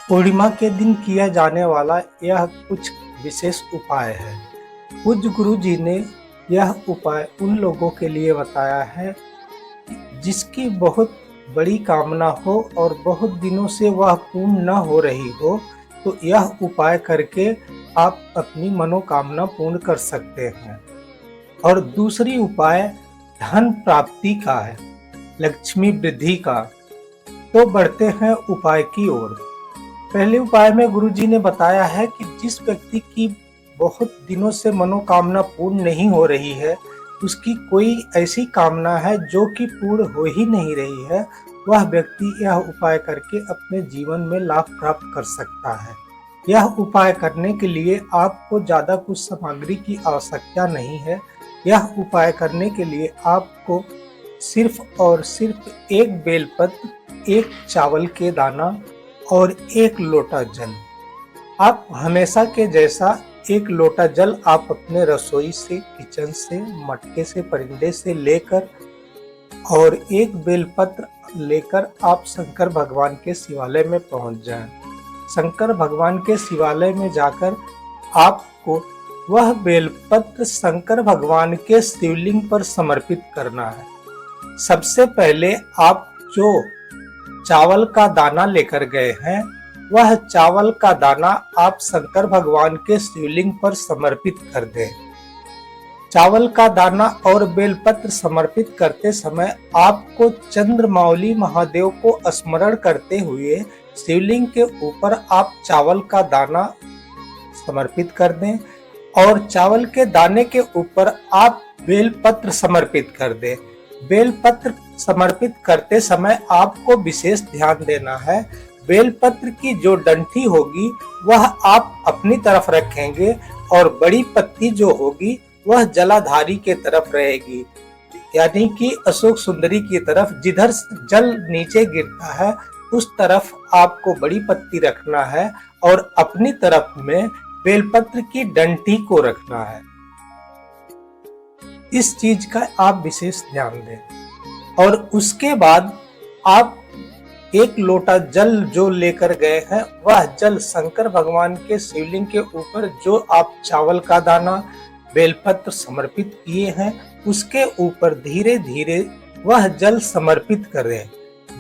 पूर्णिमा के दिन किया जाने वाला यह कुछ विशेष उपाय है। पूज्य गुरु जी ने यह उपाय उन लोगों के लिए बताया है जिसकी बहुत बड़ी कामना हो और बहुत दिनों से वह पूर्ण न हो रही हो, तो यह उपाय करके आप अपनी मनोकामना पूर्ण कर सकते हैं। और दूसरी उपाय धन प्राप्ति का है, लक्ष्मी वृद्धि का। तो बढ़ते हैं उपाय की ओर। पहले उपाय में गुरुजी ने बताया है कि जिस व्यक्ति की बहुत दिनों से मनोकामना पूर्ण नहीं हो रही है, उसकी कोई ऐसी कामना है जो कि पूर्ण हो ही नहीं रही है, वह व्यक्ति यह उपाय करके अपने जीवन में लाभ प्राप्त कर सकता है। यह उपाय करने के लिए आपको ज़्यादा कुछ सामग्री की आवश्यकता नहीं है। यह उपाय करने के लिए आपको सिर्फ और सिर्फ एक बेलपत्र, एक चावल के दाना और एक लोटा जल। आप हमेशा के जैसा एक लोटा जल आप अपने रसोई से, किचन से, मटके से, परिंदे से लेकर और एक बेलपत्र लेकर आप शंकर भगवान के शिवालय में पहुंच जाएं। शंकर भगवान के शिवालय में जाकर आपको वह बेलपत्र शंकर भगवान के शिवलिंग पर समर्पित करना है। सबसे पहले आप जो चावल का दाना लेकर गए हैं, वह चावल का दाना आप शंकर भगवान के शिवलिंग पर समर्पित कर दें। चावल का दाना और बेलपत्र समर्पित करते समय आपको चंद्रमौली महादेव को स्मरण करते हुए शिवलिंग के ऊपर आप चावल का दाना समर्पित कर दें और चावल के दाने के ऊपर आप बेलपत्र समर्पित कर दें। बेलपत्र समर्पित करते समय आपको विशेष ध्यान देना है। बेलपत्र की जो डंठी होगी वह आप अपनी तरफ रखेंगे और बड़ी पत्ती जो होगी वह जलाधारी के तरफ रहेगी, यानी कि अशोक सुंदरी की तरफ। जिधर जल नीचे गिरता है उस तरफ आपको बड़ी पत्ती रखना है और अपनी तरफ में बेलपत्र की डंठी को रखना है। इस चीज का आप विशेष ध्यान दें। और उसके बाद आप एक लोटा जल जो लेकर गए हैं, वह जल शंकर भगवान के शिवलिंग के ऊपर जो आप चावल का दाना, बेलपत्र समर्पित किए हैं, उसके ऊपर धीरे धीरे वह जल समर्पित करें।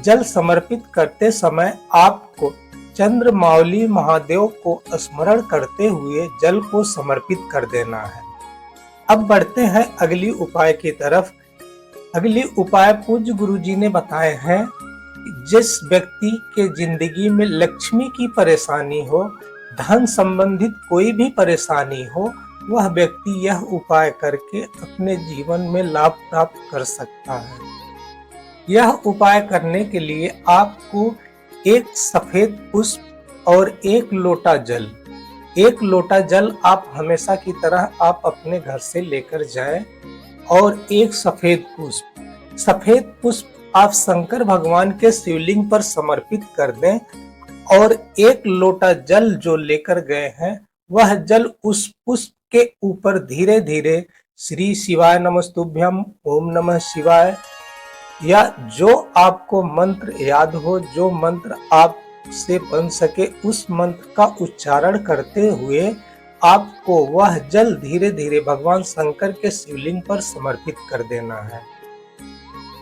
जल समर्पित करते समय आपको चंद्रमौली महादेव को स्मरण करते हुए जल को समर्पित कर देना है। अब बढ़ते हैं अगली उपाय की तरफ। अगली उपाय पूज्य गुरु जी ने बताए हैं, जिस व्यक्ति के जिंदगी में लक्ष्मी की परेशानी हो, धन संबंधित कोई भी परेशानी हो, वह व्यक्ति यह उपाय करके अपने जीवन में लाभ प्राप्त कर सकता है। यह उपाय करने के लिए आपको एक सफेद पुष्प और एक लोटा जल आप हमेशा की तरह आप अपने घर से लेकर जाएं और एक सफेद पुष्प आप शंकर भगवान के शिवलिंग पर समर्पित कर दें और एक लोटा जल जो लेकर गए हैं, वह जल उस पुष्प के ऊपर धीरे धीरे श्री शिवाय नमस्तुभ्यम, ओम नमः शिवाय, या जो आपको मंत्र याद हो, जो मंत्र आप से बन सके, उस मंत्र का उच्चारण करते हुए आपको वह जल धीरे धीरे भगवान शंकर के शिवलिंग पर समर्पित कर देना है।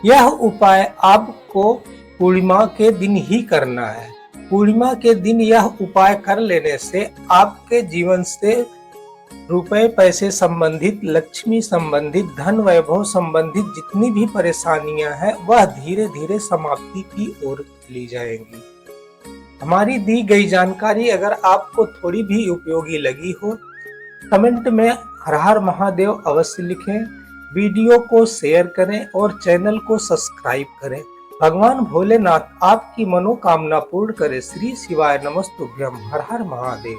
यह उपाय आपको पूर्णिमा के दिन ही करना है। पूर्णिमा के दिन यह उपाय कर लेने से आपके जीवन से रुपए पैसे संबंधित, लक्ष्मी संबंधित, धन वैभव संबंधित जितनी भी परेशानियां हैं, वह धीरे धीरे समाप्ति की ओर चली जाएंगी। हमारी दी गई जानकारी अगर आपको थोड़ी भी उपयोगी लगी हो, कमेंट में हर हर महादेव अवश्य लिखें, वीडियो को शेयर करें और चैनल को सब्सक्राइब करें। भगवान भोलेनाथ आपकी मनोकामना पूर्ण करे। श्री शिवाय नमस्तुभ्यम। हर हर महादेव।